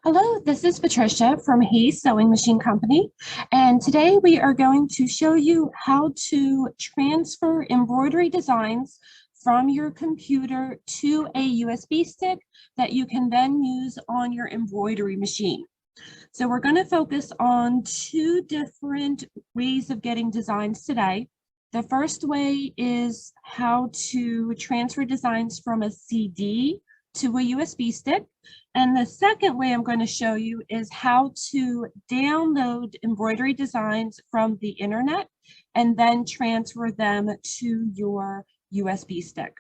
Hello, this is Patricia from Hayes Sewing Machine Company, and today we are going to show you how to transfer embroidery designs from your computer to a USB stick that you can then use on your embroidery machine. So we're going to focus on two different ways of getting designs today. The first way is how to transfer designs from a CD to a USB stick. And the second way I'm going to show you is how to download embroidery designs from the internet and then transfer them to your USB stick.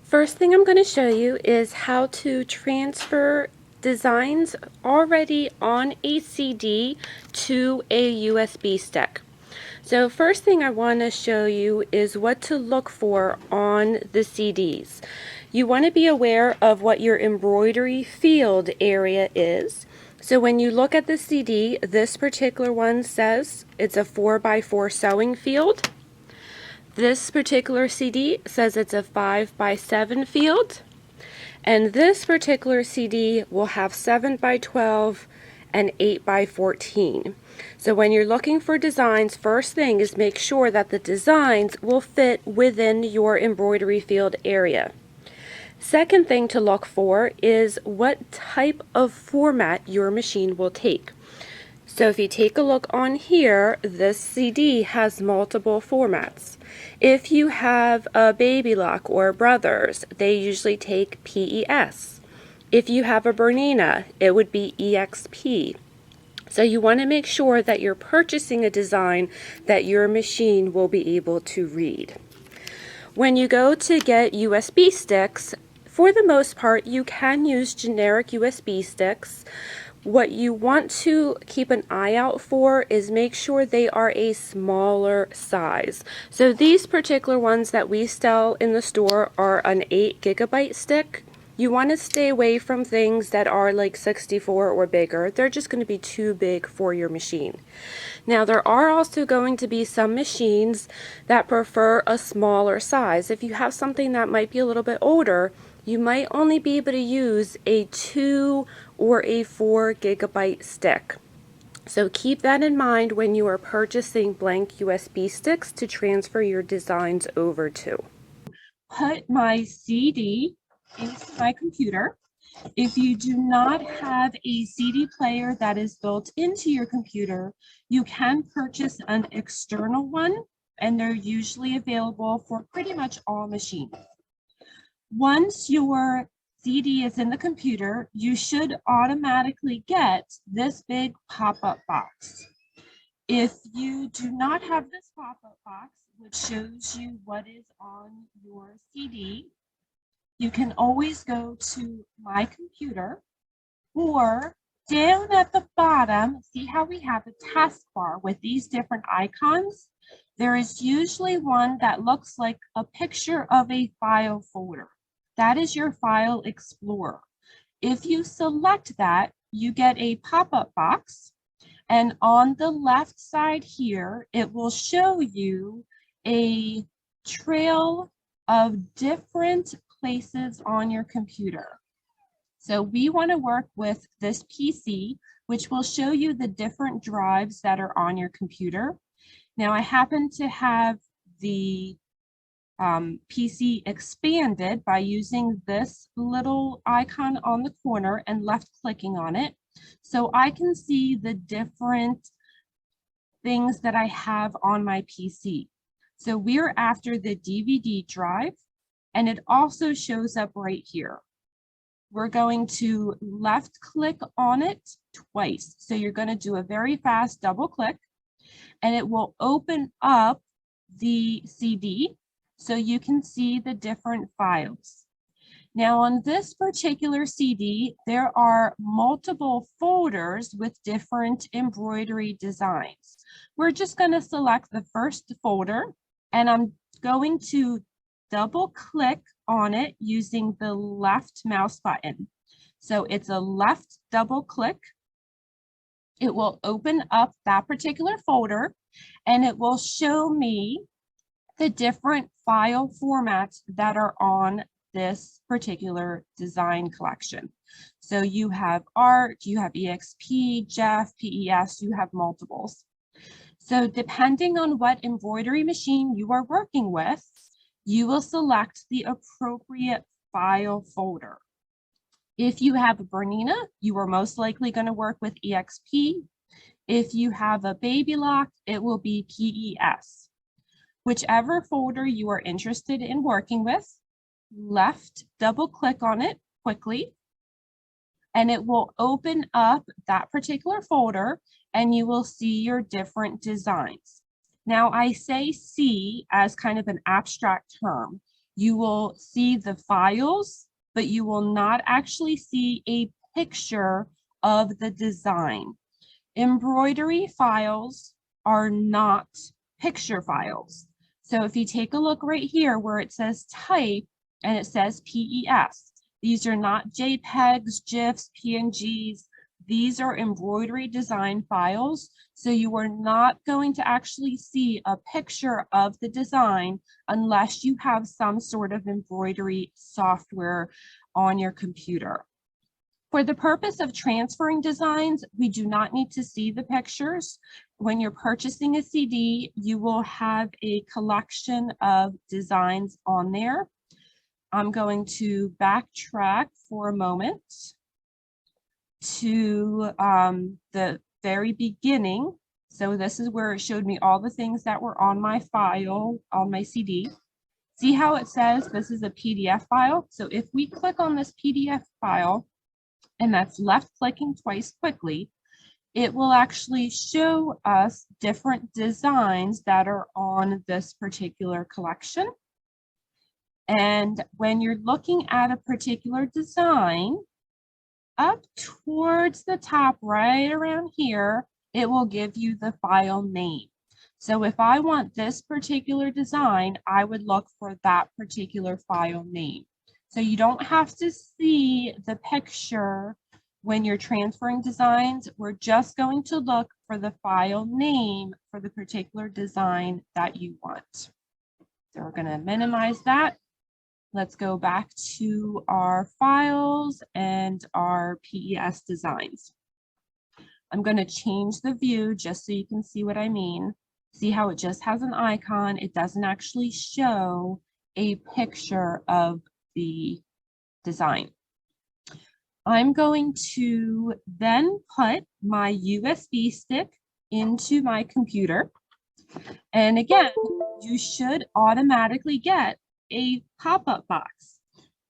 First thing I'm going to show you is how to transfer designs already on a CD to a USB stick. So first thing I want to show you is what to look for on the CDs. You want to be aware of what your embroidery field area is. So when you look at the CD, this particular one says it's a 4x4 sewing field. This particular CD says it's a 5x7 field, and this particular CD will have 7x12 and 8x14. So when you're looking for designs, first thing is make sure that the designs will fit within your embroidery field area. Second thing to look for is what type of format your machine will take. So if you take a look on here, this CD has multiple formats. If you have a Baby Lock or Brothers, they usually take PES. If you have a Bernina, it would be EXP. So you want to make sure that you're purchasing a design that your machine will be able to read. When you go to get USB sticks, for the most part, you can use generic USB sticks. What you want to keep an eye out for is make sure they are a smaller size. So these particular ones that we sell in the store are an 8 gigabyte stick. You want to stay away from things that are like 64 or bigger. They're just going to be too big for your machine. Now there are also going to be some machines that prefer a smaller size. If you have something that might be a little bit older, you might only be able to use a 2 or a 4 gigabyte stick. So keep that in mind when you are purchasing blank USB sticks to transfer your designs over to. Put my CD into my computer. If you do not have a CD player that is built into your computer, you can purchase an external one, and they're usually available for pretty much all machines. Once your CD is in the computer, you should automatically get this big pop-up box. If you do not have this pop-up box, which shows you what is on your CD, you can always go to My Computer, or down at the bottom, see how we have a taskbar with these different icons? There is usually one that looks like a picture of a file folder. That is your File Explorer. If you select that, you get a pop-up box, and on the left side here, it will show you a trail of different places on your computer. So we want to work with this PC, which will show you the different drives that are on your computer. Now I happen to have the PC expanded by using this little icon on the corner and left clicking on it. So I can see the different things that I have on my PC. So we're after the DVD drive, and it also shows up right here. We're going to left click on it twice. So you're going to do a very fast double click, and it will open up the CD so you can see the different files. Now on this particular CD, there are multiple folders with different embroidery designs. We're just going to select the first folder, and I'm going to double click on it using the left mouse button. So it's a left double click. It will open up that particular folder, and it will show me the different file formats that are on this particular design collection. So you have art, you have EXP, Jeff, PES, you have multiples. So depending on what embroidery machine you are working with, you will select the appropriate file folder. If you have a Bernina, you are most likely going to work with EXP. If you have a Baby Lock, it will be PES. Whichever folder you are interested in working with, left double click on it quickly, and it will open up that particular folder and you will see your different designs. Now I say see as kind of an abstract term. You will see the files, but you will not actually see a picture of the design. Embroidery files are not picture files. So if you take a look right here where it says type and it says PES, these are not JPEGs, GIFs, PNGs. These are embroidery design files. So you are not going to actually see a picture of the design unless you have some sort of embroidery software on your computer. For the purpose of transferring designs, we do not need to see the pictures. When you're purchasing a CD, you will have a collection of designs on there. I'm going to backtrack for a moment to the very beginning. So this is where it showed me all the things that were on my file, on my CD. See how it says this is a PDF file? So if we click on this PDF file, and that's left clicking twice quickly, it will actually show us different designs that are on this particular collection. And when you're looking at a particular design, up towards the top, right around here, it will give you the file name. So if I want this particular design, I would look for that particular file name. So you don't have to see the picture when you're transferring designs. We're just going to look for the file name for the particular design that you want. So we're going to minimize that. Let's go back to our files and our PES designs. I'm going to change the view just so you can see what I mean. See how it just has an icon. It doesn't actually show a picture of the design. I'm going to then put my USB stick into my computer. And again, you should automatically get a pop-up box.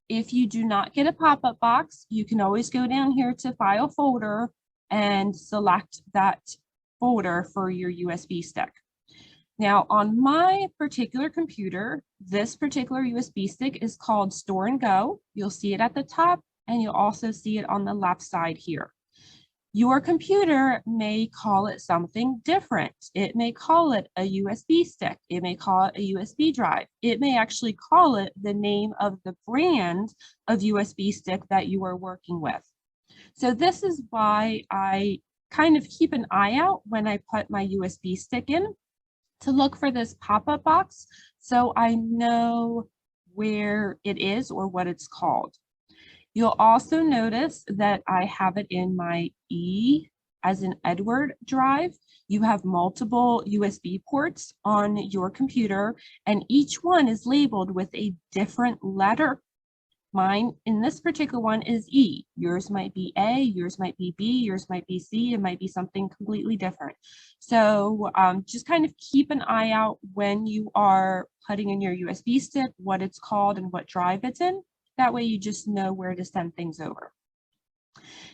If you do not get a pop-up box, you can always go down here to File Folder and select that folder for your USB stick. Now, on my particular computer, this particular USB stick is called Store and Go. You'll see it at the top, and you'll also see it on the left side here. Your computer may call it something different. It may call it a USB stick. It may call it a USB drive. It may actually call it the name of the brand of USB stick that you are working with. So this is why I kind of keep an eye out when I put my USB stick in to look for this pop-up box so I know where it is or what it's called. You'll also notice that I have it in my E as in Edward drive. You have multiple USB ports on your computer, and each one is labeled with a different letter. Mine in this particular one is E. Yours might be A, yours might be B, yours might be C, it might be something completely different. So just kind of keep an eye out when you are putting in your USB stick, what it's called and what drive it's in. That way you just know where to send things over.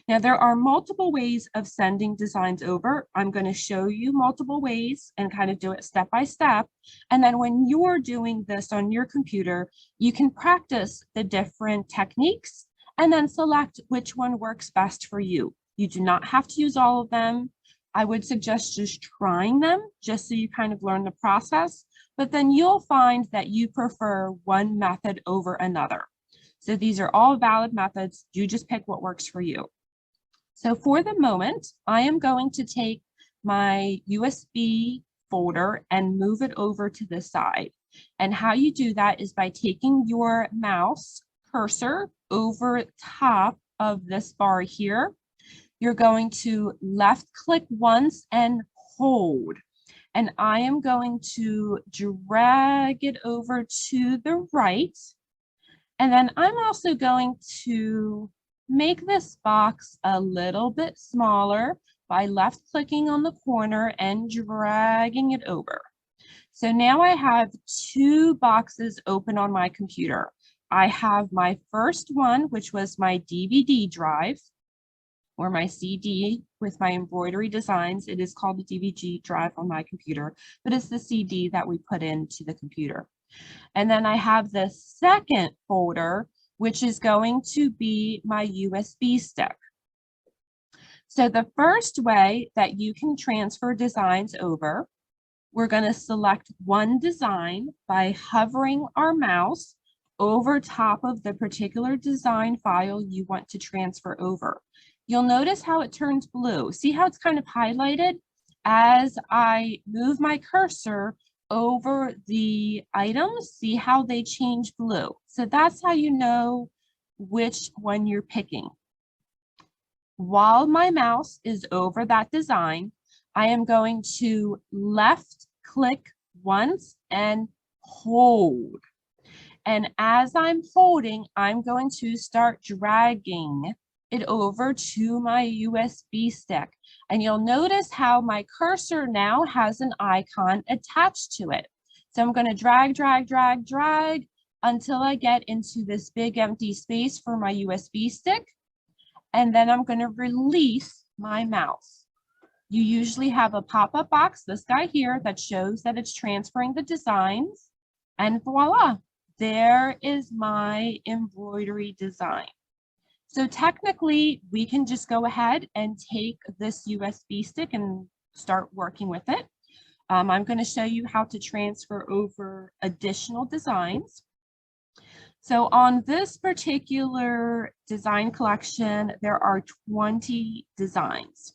Now there are multiple ways of sending designs over. I'm going to show you multiple ways and kind of do it step by step. And then when you're doing this on your computer, you can practice the different techniques and then select which one works best for you. You do not have to use all of them. I would suggest just trying them just so you kind of learn the process, but then you'll find that you prefer one method over another. So these are all valid methods. You just pick what works for you. So for the moment, I am going to take my USB folder and move it over to the side. And how you do that is by taking your mouse cursor over top of this bar here. You're going to left click once and hold. And I am going to drag it over to the right. And then I'm also going to make this box a little bit smaller by left clicking on the corner and dragging it over. So now I have two boxes open on my computer. I have my first one, which was my DVD drive, or my CD with my embroidery designs. It is called the DVD drive on my computer, but it's the CD that we put into the computer. And then I have the second folder, which is going to be my USB stick. So the first way that you can transfer designs over, we're going to select one design by hovering our mouse over top of the particular design file you want to transfer over. You'll notice how it turns blue. See how it's kind of highlighted? As I move my cursor over the items, see how they change blue. So that's how you know which one you're picking. While my mouse is over that design, I am going to left click once and hold. And as I'm holding, I'm going to start dragging it over to my USB stick. And you'll notice how my cursor now has an icon attached to it. So I'm going to drag, drag, drag, drag until I get into this big empty space for my USB stick. And then I'm going to release my mouse. You usually have a pop-up box, this guy here, that shows that it's transferring the designs. And voila, there is my embroidery design. So technically, we can just go ahead and take this USB stick and start working with it. I'm going to show you how to transfer over additional designs. So on this particular design collection, there are 20 designs.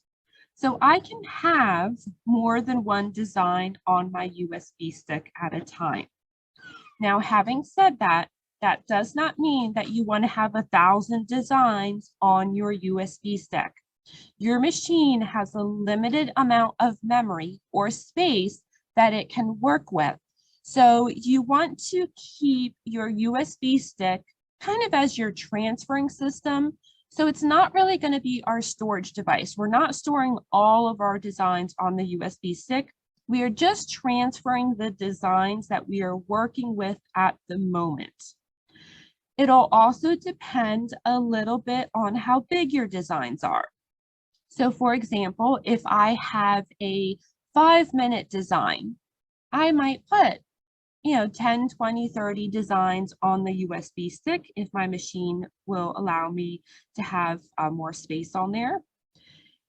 So I can have more than one design on my USB stick at a time. Now, having said that, that does not mean that you want to have 1,000 designs on your USB stick. Your machine has a limited amount of memory or space that it can work with. So you want to keep your USB stick kind of as your transferring system. So it's not really going to be our storage device. We're not storing all of our designs on the USB stick. We are just transferring the designs that we are working with at the moment. It'll also depend a little bit on how big your designs are. So for example, if I have a 5-minute design, I might put 10, 20, 30 designs on the USB stick if my machine will allow me to have more space on there.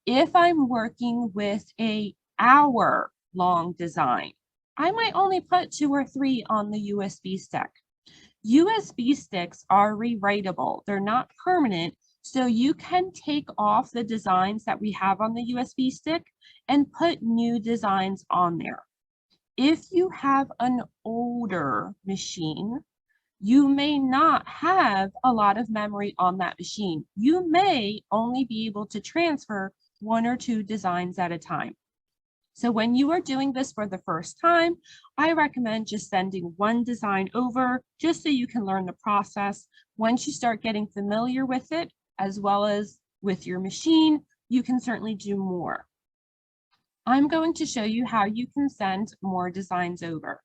If I'm working with an hour-long design, I might only put 2 or 3 on the USB stick. USB sticks are rewritable. They're not permanent, so you can take off the designs that we have on the USB stick and put new designs on there. If you have an older machine, you may not have a lot of memory on that machine. You may only be able to transfer 1 or 2 designs at a time. So when you are doing this for the first time, I recommend just sending 1 design over just so you can learn the process. Once you start getting familiar with it, as well as with your machine, you can certainly do more. I'm going to show you how you can send more designs over.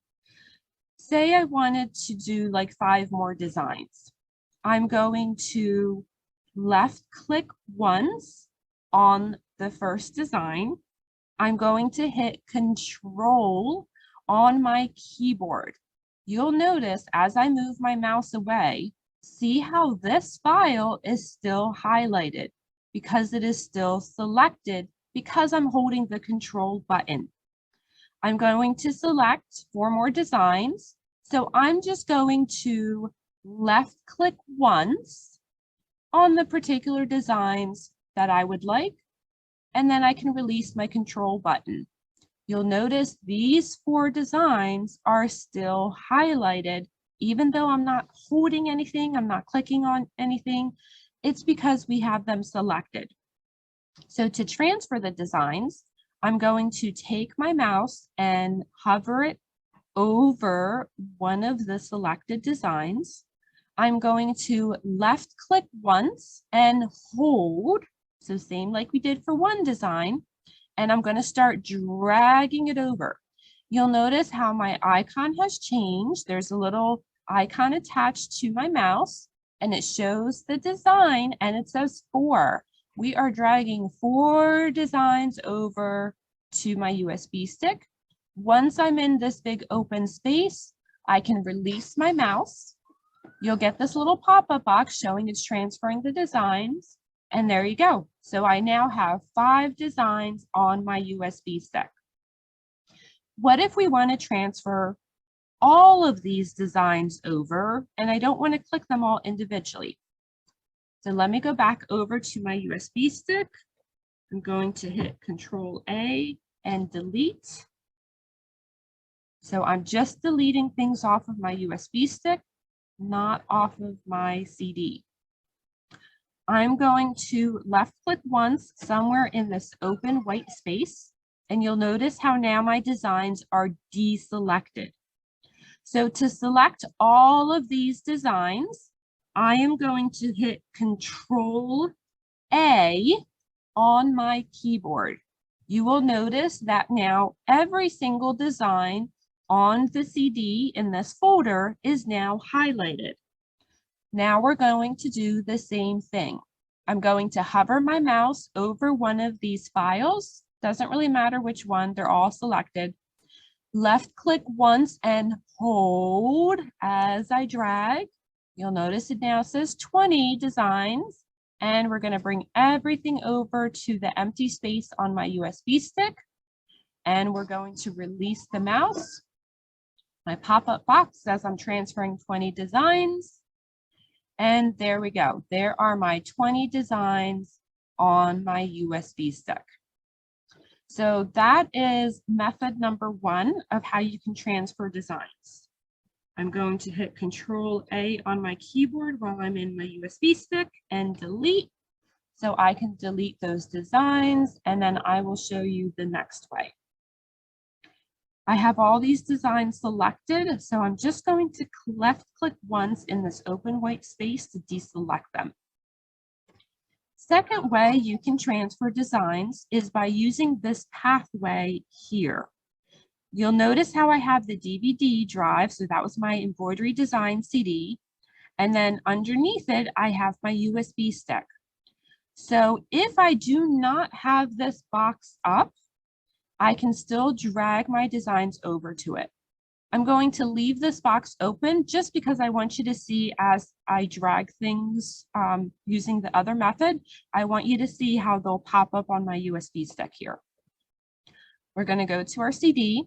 Say I wanted to do like 5 more designs. I'm going to left click once on the first design. I'm going to hit Control on my keyboard. You'll notice as I move my mouse away, see how this file is still highlighted because it is still selected because I'm holding the Control button. I'm going to select 4 more designs. So I'm just going to left click once on the particular designs that I would like, and then I can release my Control button. You'll notice these 4 designs are still highlighted even though I'm not holding anything, I'm not clicking on anything, it's because we have them selected. So to transfer the designs, I'm going to take my mouse and hover it over one of the selected designs. I'm going to left click once and hold. So same like we did for one design. And I'm going to start dragging it over. You'll notice how my icon has changed. There's a little icon attached to my mouse and it shows the design and it says 4. We are dragging 4 designs over to my USB stick. Once I'm in this big open space, I can release my mouse. You'll get this little pop-up box showing it's transferring the designs. And there you go. So I now have 5 designs on my USB stick. What if we want to transfer all of these designs over and I don't want to click them all individually? So let me go back over to my USB stick. I'm going to hit Control A and delete. So I'm just deleting things off of my USB stick, not off of my CD. I'm going to left click once somewhere in this open white space, and you'll notice how now my designs are deselected. So to select all of these designs, I am going to hit Control A on my keyboard. You will notice that now every single design on the CD in this folder is now highlighted. Now we're going to do the same thing. I'm going to hover my mouse over one of these files. Doesn't really matter which one, they're all selected. Left click once and hold as I drag. You'll notice it now says 20 designs, and we're going to bring everything over to the empty space on my USB stick. And we're going to release the mouse. My pop-up box says I'm transferring 20 designs. And there we go. There are my 20 designs on my USB stick. So that is method number 1 of how you can transfer designs. I'm going to hit Control A on my keyboard while I'm in my USB stick and delete. So I can delete those designs, and then I will show you the next way. I have all these designs selected, so I'm just going to left click once in this open white space to deselect them. Second way you can transfer designs is by using this pathway here. You'll notice how I have the DVD drive, so that was my embroidery design CD, and then underneath it I have my USB stick. So if I do not have this box up, I can still drag my designs over to it. I'm going to leave this box open just because I want you to see as I drag things using the other method, I want you to see how they'll pop up on my USB stick here. We're going to go to our CD.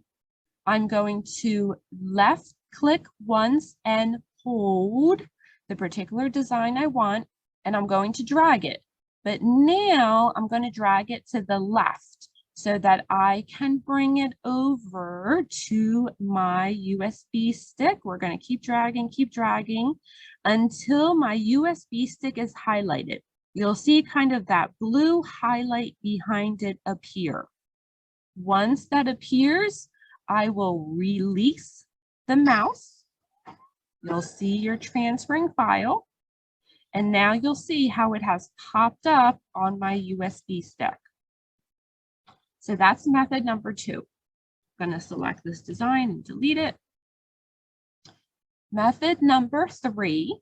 I'm going to left click once and hold the particular design I want, and I'm going to drag it. But now I'm going to drag it to the left so that I can bring it over to my USB stick. We're going to keep dragging until my USB stick is highlighted. You'll see kind of that blue highlight behind it appear. Once that appears, I will release the mouse. You'll see your transferring file. And now you'll see how it has popped up on my USB stick. So that's method number 2. I'm going to select this design and delete it. Method number 3,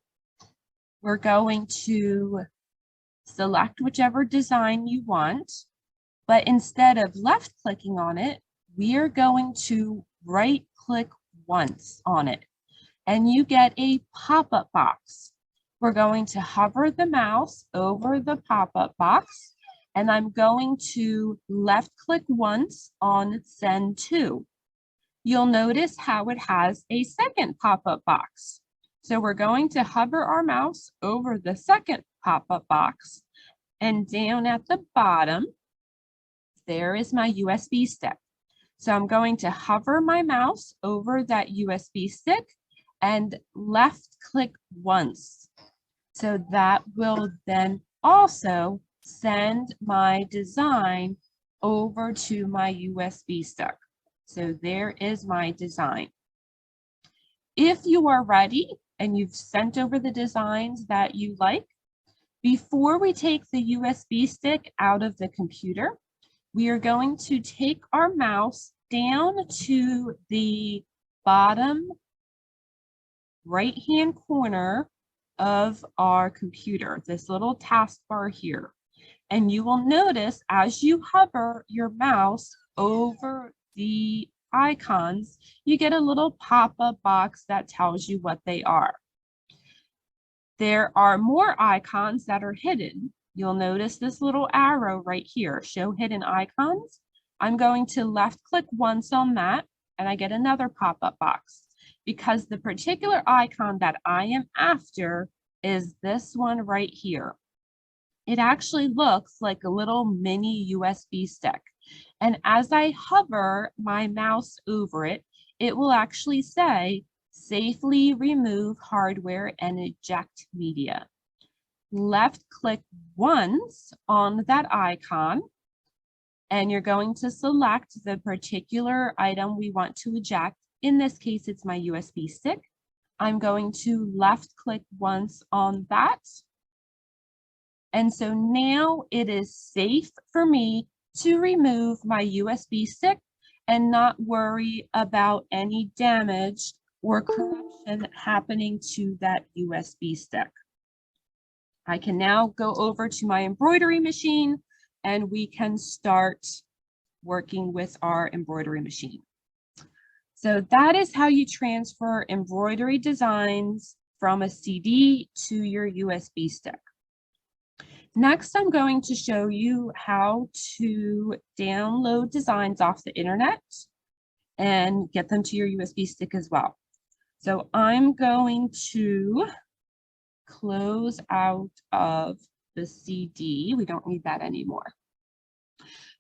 we're going to select whichever design you want, but instead of left clicking on it, we are going to right click once on it, and you get a pop-up box. We're going to hover the mouse over the pop-up box, and I'm going to left click once on Send To. You'll notice how it has a second pop-up box. So we're going to hover our mouse over the second pop-up box, and down at the bottom, there is my USB stick. So I'm going to hover my mouse over that USB stick, and left click once. So that will then also send my design over to my USB stick. So there is my design. If you are ready and you've sent over the designs that you like, before we take the USB stick out of the computer, we are going to take our mouse down to the bottom right-hand corner of our computer, this little taskbar here. And you will notice as you hover your mouse over the icons, you get a little pop-up box that tells you what they are. There are more icons that are hidden. You'll notice this little arrow right here, show hidden icons. I'm going to left click once on that and I get another pop-up box because the particular icon that I am after is this one right here. It actually looks like a little mini USB stick. And as I hover my mouse over it, it will actually say, safely remove hardware and eject media. Left click once on that icon, and you're going to select the particular item we want to eject. In this case, it's my USB stick. I'm going to left click once on that. And so now it is safe for me to remove my USB stick and not worry about any damage or corruption happening to that USB stick. I can now go over to my embroidery machine and we can start working with our embroidery machine. So that is how you transfer embroidery designs from a CD to your USB stick. Next, I'm going to show you how to download designs off the internet and get them to your USB stick as well. So I'm going to close out of the CD. We don't need that anymore.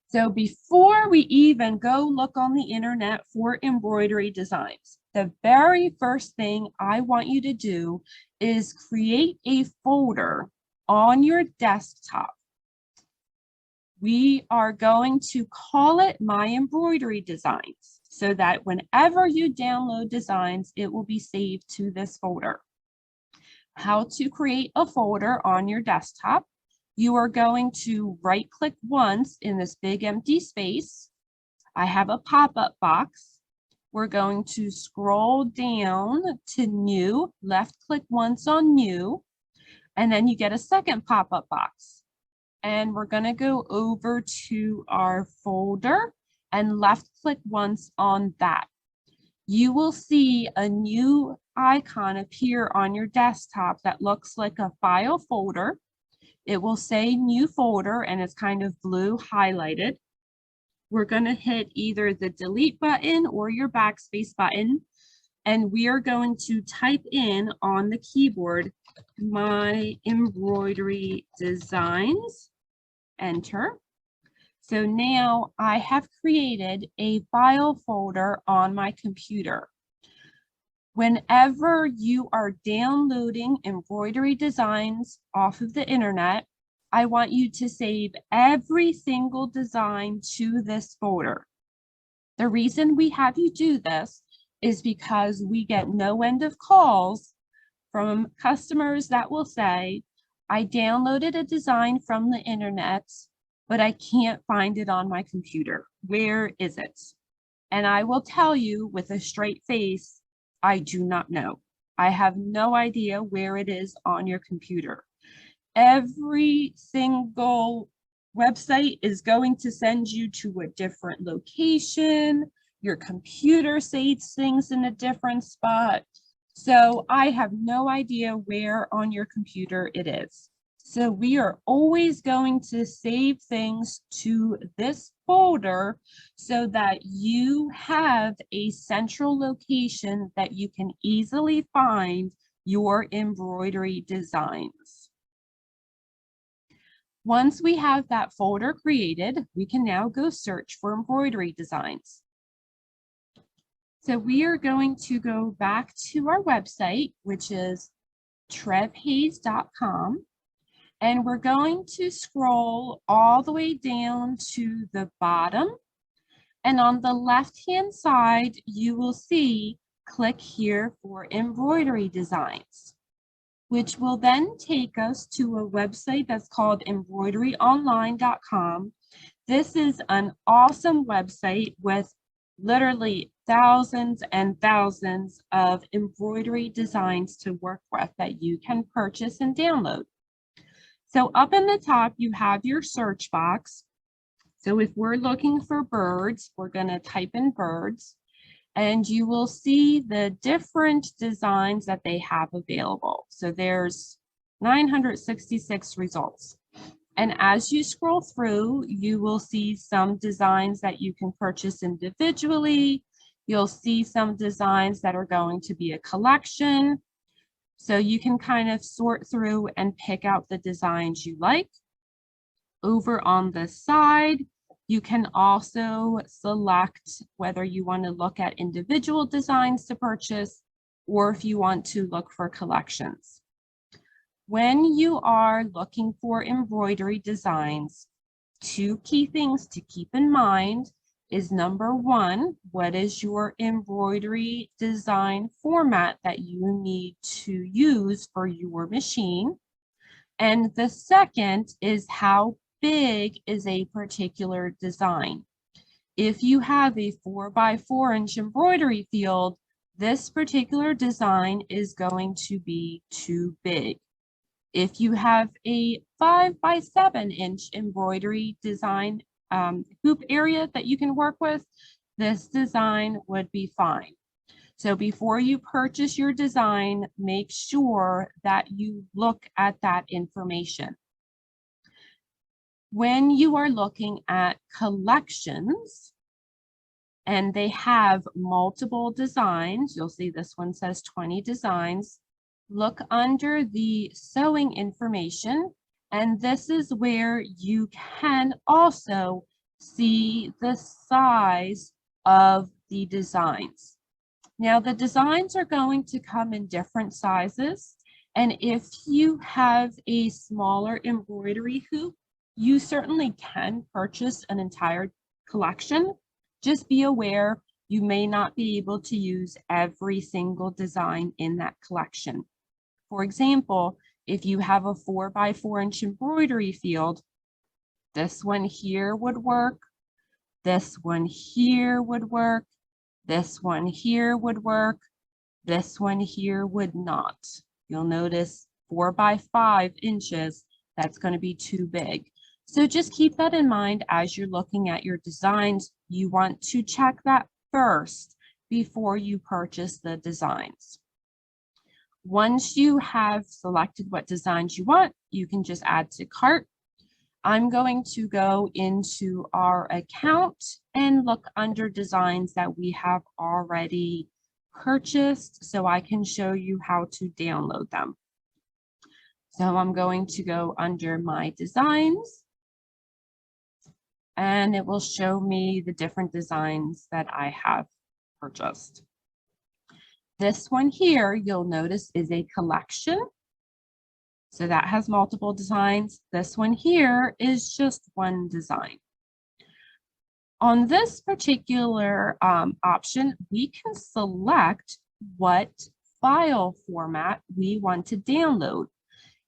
So before we even go look on the internet for embroidery designs, the very first thing I want you to do is create a folder on your desktop. We are going to call it My Embroidery Designs so that whenever you download designs, it will be saved to this folder. How to create a folder on your desktop. You are going to right click once in this big empty space. I have a pop-up box. We're going to scroll down to New, left click once on New, and then you get a second pop-up box. And we're going to go over to our folder and left click once on that. You will see a new icon appear on your desktop that looks like a file folder. It will say new folder and it's kind of blue highlighted. We're going to hit either the delete button or your backspace button. And we are going to type in on the keyboard, My Embroidery Designs, enter. So now I have created a file folder on my computer. Whenever you are downloading embroidery designs off of the internet, I want you to save every single design to this folder. The reason we have you do this is because we get no end of calls from customers that will say, I downloaded a design from the internet, but I can't find it on my computer. Where is it? And I will tell you with a straight face, I do not know. I have no idea where it is on your computer. Every single website is going to send you to a different location. Your computer saves things in a different spot. So I have no idea where on your computer it is. So we are always going to save things to this folder so that you have a central location that you can easily find your embroidery designs. Once we have that folder created, we can now go search for embroidery designs. So we are going to go back to our website, which is trevhays.com. And we're going to scroll all the way down to the bottom. And on the left-hand side, you will see, click here for embroidery designs, which will then take us to a website that's called embroideryonline.com. This is an awesome website with literally thousands and thousands of embroidery designs to work with that you can purchase and download. So up in the top, you have your search box. So if we're looking for birds, we're going to type in birds, and you will see the different designs that they have available. So there's 966 results. And as you scroll through, you will see some designs that you can purchase individually. You'll see some designs that are going to be a collection. So you can kind of sort through and pick out the designs you like. Over on the side, you can also select whether you want to look at individual designs to purchase or if you want to look for collections. When you are looking for embroidery designs, two key things to keep in mind is number one, what is your embroidery design format that you need to use for your machine? And the second is how big is a particular design. If you have a 4x4 embroidery field, this particular design is going to be too big. If you have a 5x7 embroidery design hoop area that you can work with, this design would be fine. So before you purchase your design, make sure that you look at that information. When you are looking at collections and they have multiple designs, you'll see this one says 20 designs. Look under the sewing information, and this is where you can also see the size of the designs. Now, the designs are going to come in different sizes, and if you have a smaller embroidery hoop, you certainly can purchase an entire collection. Just be aware you may not be able to use every single design in that collection. For example, if you have a 4x4 embroidery field, this one here would work, this one here would work, this one here would work, this one here would not. You'll notice 4x5 inches, that's going to be too big. So just keep that in mind as you're looking at your designs. You want to check that first before you purchase the designs. Once you have selected what designs you want, you can just add to cart. I'm going to go into our account and look under designs that we have already purchased so I can show you how to download them. So I'm going to go under my designs and it will show me the different designs that I have purchased. This one here, you'll notice, is a collection. So that has multiple designs. This one here is just one design. On this particular option, we can select what file format we want to download.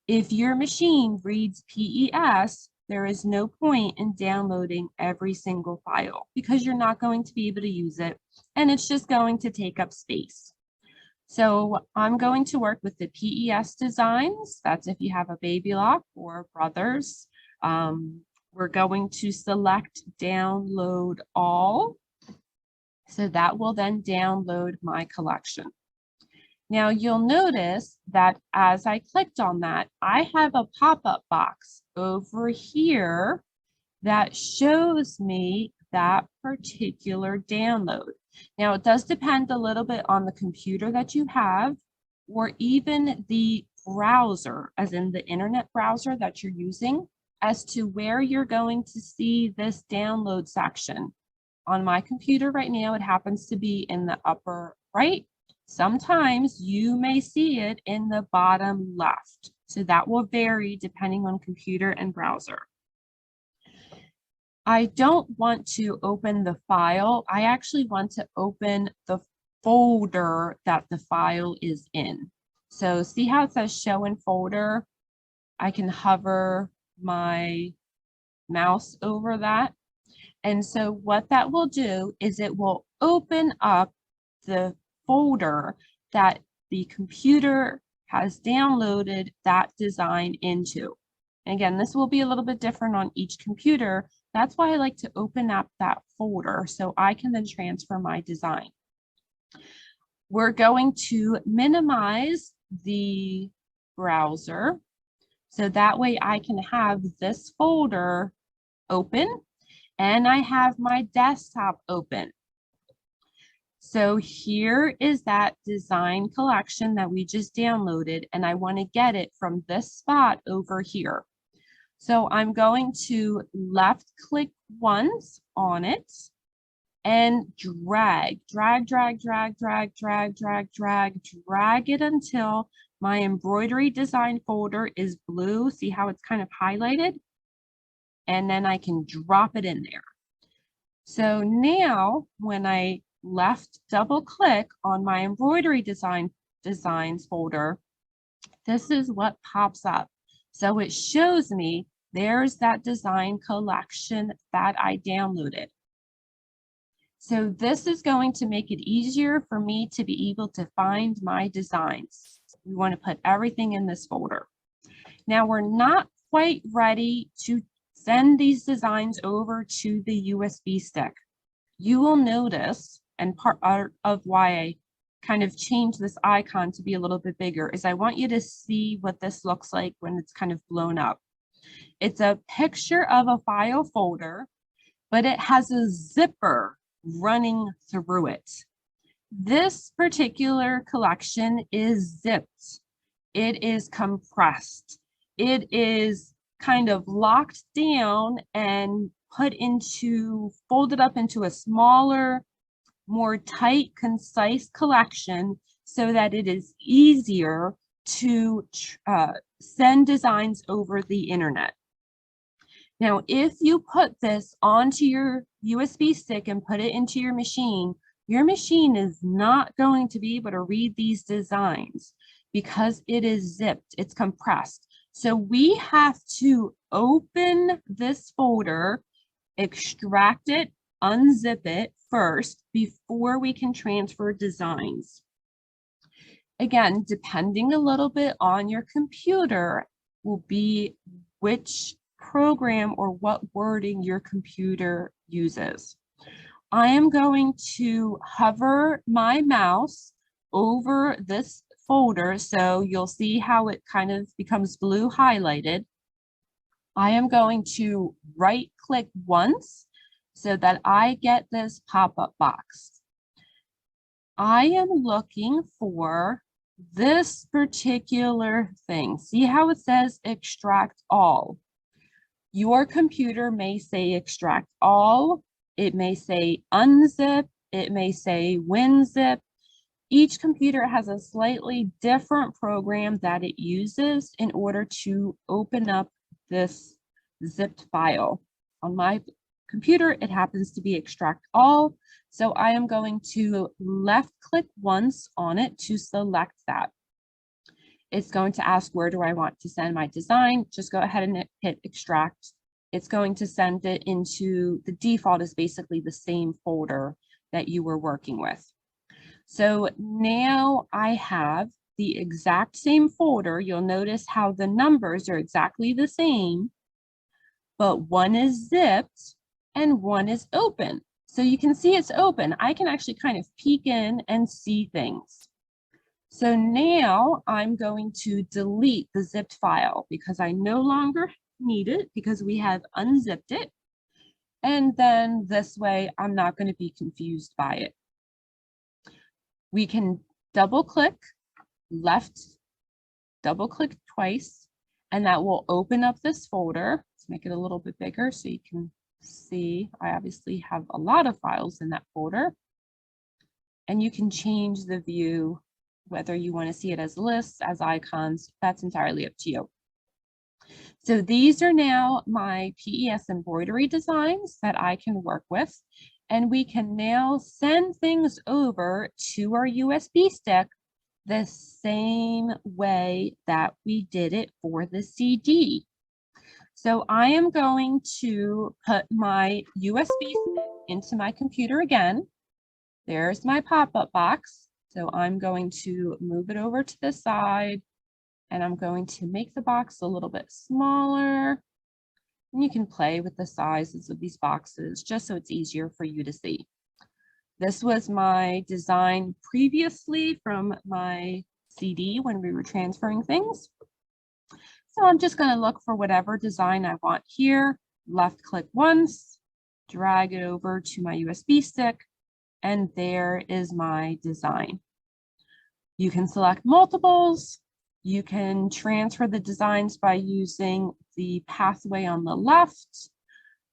If your machine reads PES, there is no point in downloading every single file because you're not going to be able to use it and it's just going to take up space. So I'm going to work with the PES designs. That's if you have a baby lock or brothers. We're going to select download all. So that will then download my collection. Now you'll notice that as I clicked on that, I have a pop-up box over here that shows me that particular download. Now it does depend a little bit on the computer that you have or even the browser, as in the internet browser that you're using, as to where you're going to see this download section. On my computer right now, it happens to be in the upper right. Sometimes you may see it in the bottom left. So that will vary depending on computer and browser. I don't want to open the file. I actually want to open the folder that the file is in. So see how it says show in folder? I can hover my mouse over that. And so what that will do is it will open up the folder that the computer has downloaded that design into. And again, this will be a little bit different on each computer. That's why I like to open up that folder so I can then transfer my design. We're going to minimize the browser so that way I can have this folder open and I have my desktop open. So here is that design collection that we just downloaded, and I want to get it from this spot over here. So I'm going to left click once on it and drag it until my embroidery design folder is blue. See how it's kind of highlighted? And then I can drop it in there. So now when I left double click on my embroidery designs folder, this is what pops up. So it shows me there's that design collection that I downloaded. So this is going to make it easier for me to be able to find my designs. We want to put everything in this folder. Now we're not quite ready to send these designs over to the USB stick. You will notice, and part of why I kind of changed this icon to be a little bit bigger, is I want you to see what this looks like when it's kind of blown up. It's a picture of a file folder, but it has a zipper running through it. This particular collection is zipped. It is compressed. It is kind of locked down and folded up into a smaller, more tight, concise collection so that it is easier to send designs over the internet. Now, if you put this onto your USB stick and put it into your machine is not going to be able to read these designs because it is zipped, it's compressed. So we have to open this folder, extract it, unzip it first before we can transfer designs. Again, depending a little bit on your computer will be which program or what wording your computer uses. I am going to hover my mouse over this folder so you'll see how it kind of becomes blue highlighted. I am going to right click once so that I get this pop-up box. I am looking for this particular thing. See how it says extract all? Your computer may say extract all, it may say unzip, it may say WinZip. Each computer has a slightly different program that it uses in order to open up this zipped file. On my computer, it happens to be extract all. So I am going to left click once on it to select that. It's going to ask, where do I want to send my design? Just go ahead and hit extract. It's going to send it into, the default is basically the same folder that you were working with. So now I have the exact same folder. You'll notice how the numbers are exactly the same, but one is zipped and one is open. So you can see it's open. I can actually kind of peek in and see things. So now I'm going to delete the zipped file because I no longer need it because we have unzipped it. And then this way, I'm not going to be confused by it. We can double click left, double click twice, and that will open up this folder. Let's make it a little bit bigger so you can See, I obviously have a lot of files in that folder. And you can change the view, whether you want to see it as lists, as icons, that's entirely up to you. So these are now my PES embroidery designs that I can work with. And we can now send things over to our USB stick the same way that we did it for the CD. So I am going to put my USB stick into my computer again. There's my pop-up box. So I'm going to move it over to the side and I'm going to make the box a little bit smaller. And you can play with the sizes of these boxes just so it's easier for you to see. This was my design previously from my CD when we were transferring things. So I'm just going to look for whatever design I want here, left click once, drag it over to my USB stick, and there is my design. You can select multiples. You can transfer the designs by using the pathway on the left,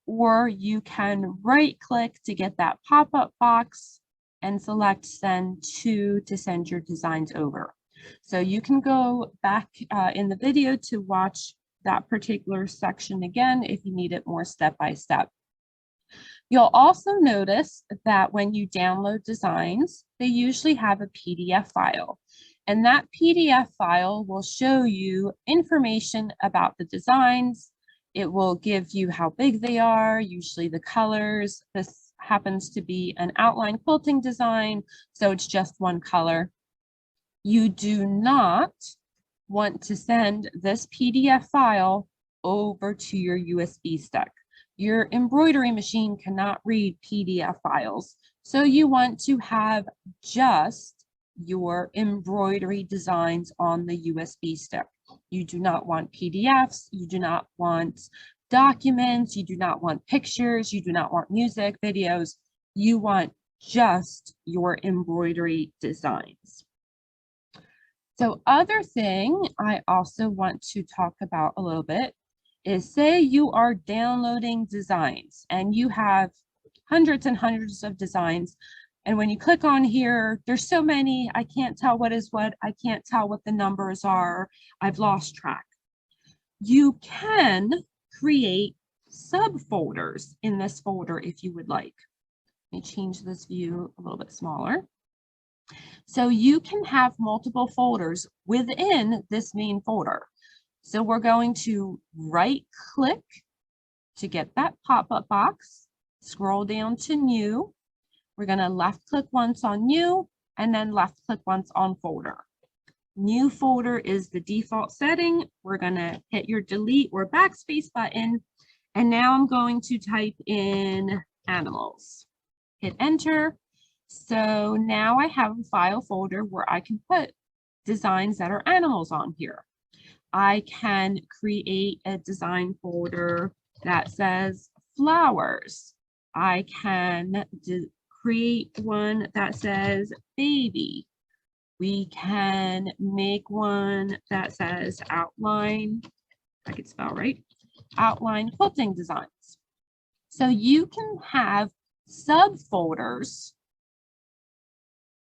or you can right click to get that pop-up box and select send to send your designs over. So you can go back in the video to watch that particular section again if you need it more step by step. You'll also notice that when you download designs, they usually have a PDF file. And that PDF file will show you information about the designs. It will give you how big they are, usually the colors. This happens to be an outline quilting design, so it's just one color. You do not want to send this PDF file over to your USB stick. Your embroidery machine cannot read PDF files, so you want to have just your embroidery designs on the USB stick. You do not want PDFs, you do not want documents, you do not want pictures, you do not want music, videos. You want just your embroidery designs. So other thing I also want to talk about a little bit is, say you are downloading designs and you have hundreds and hundreds of designs. And when you click on here, there's so many, I can't tell what is what, I can't tell what the numbers are, I've lost track. You can create subfolders in this folder if you would like. Let me change this view a little bit smaller. So you can have multiple folders within this main folder. So we're going to right click to get that pop-up box, scroll down to new. We're going to left click once on new and then left click once on folder. New folder is the default setting. We're going to hit your delete or backspace button. And now I'm going to type in animals. Hit enter. So now I have a file folder where I can put designs that are animals on here. I can create a design folder that says flowers. I can create one that says baby. We can make one that says outline, if I could spell right, outline quilting designs. So you can have subfolders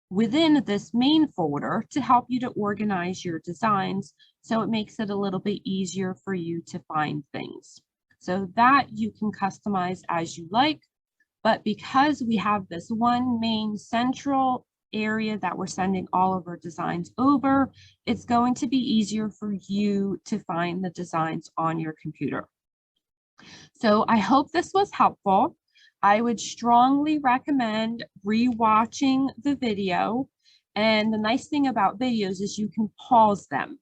within this main folder to help you to organize your designs, so it makes it a little bit easier for you to find things. So that you can customize as you like, but because we have this one main central area that we're sending all of our designs over, it's going to be easier for you to find the designs on your computer. So I hope this was helpful. I would strongly recommend rewatching the video. And the nice thing about videos is you can pause them.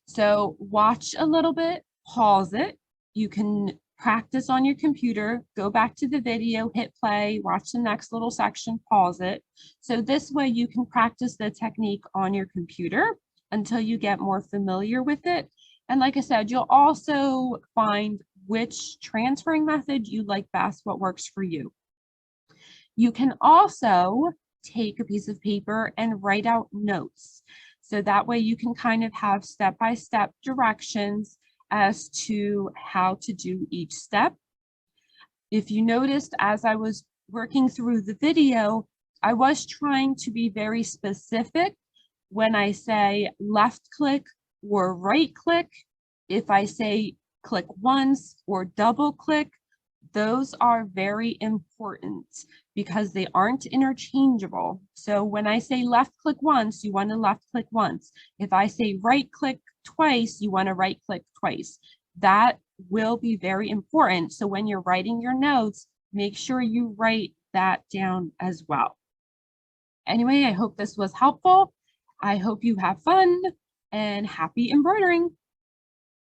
So watch a little bit, pause it. You can practice on your computer, go back to the video, hit play, watch the next little section, pause it. So this way you can practice the technique on your computer until you get more familiar with it. And like I said, you'll also find which transferring method you like best, what works for you. You can also take a piece of paper and write out notes. So that way you can kind of have step-by-step directions as to how to do each step. If you noticed, as I was working through the video, I was trying to be very specific when I say left click or right click. If I say click once or double click, those are very important because they aren't interchangeable. So when I say left click once, you want to left click once. If I say right click twice, you want to right click twice. That will be very important. So when you're writing your notes, make sure you write that down as well. Anyway, I hope this was helpful. I hope you have fun and happy embroidering.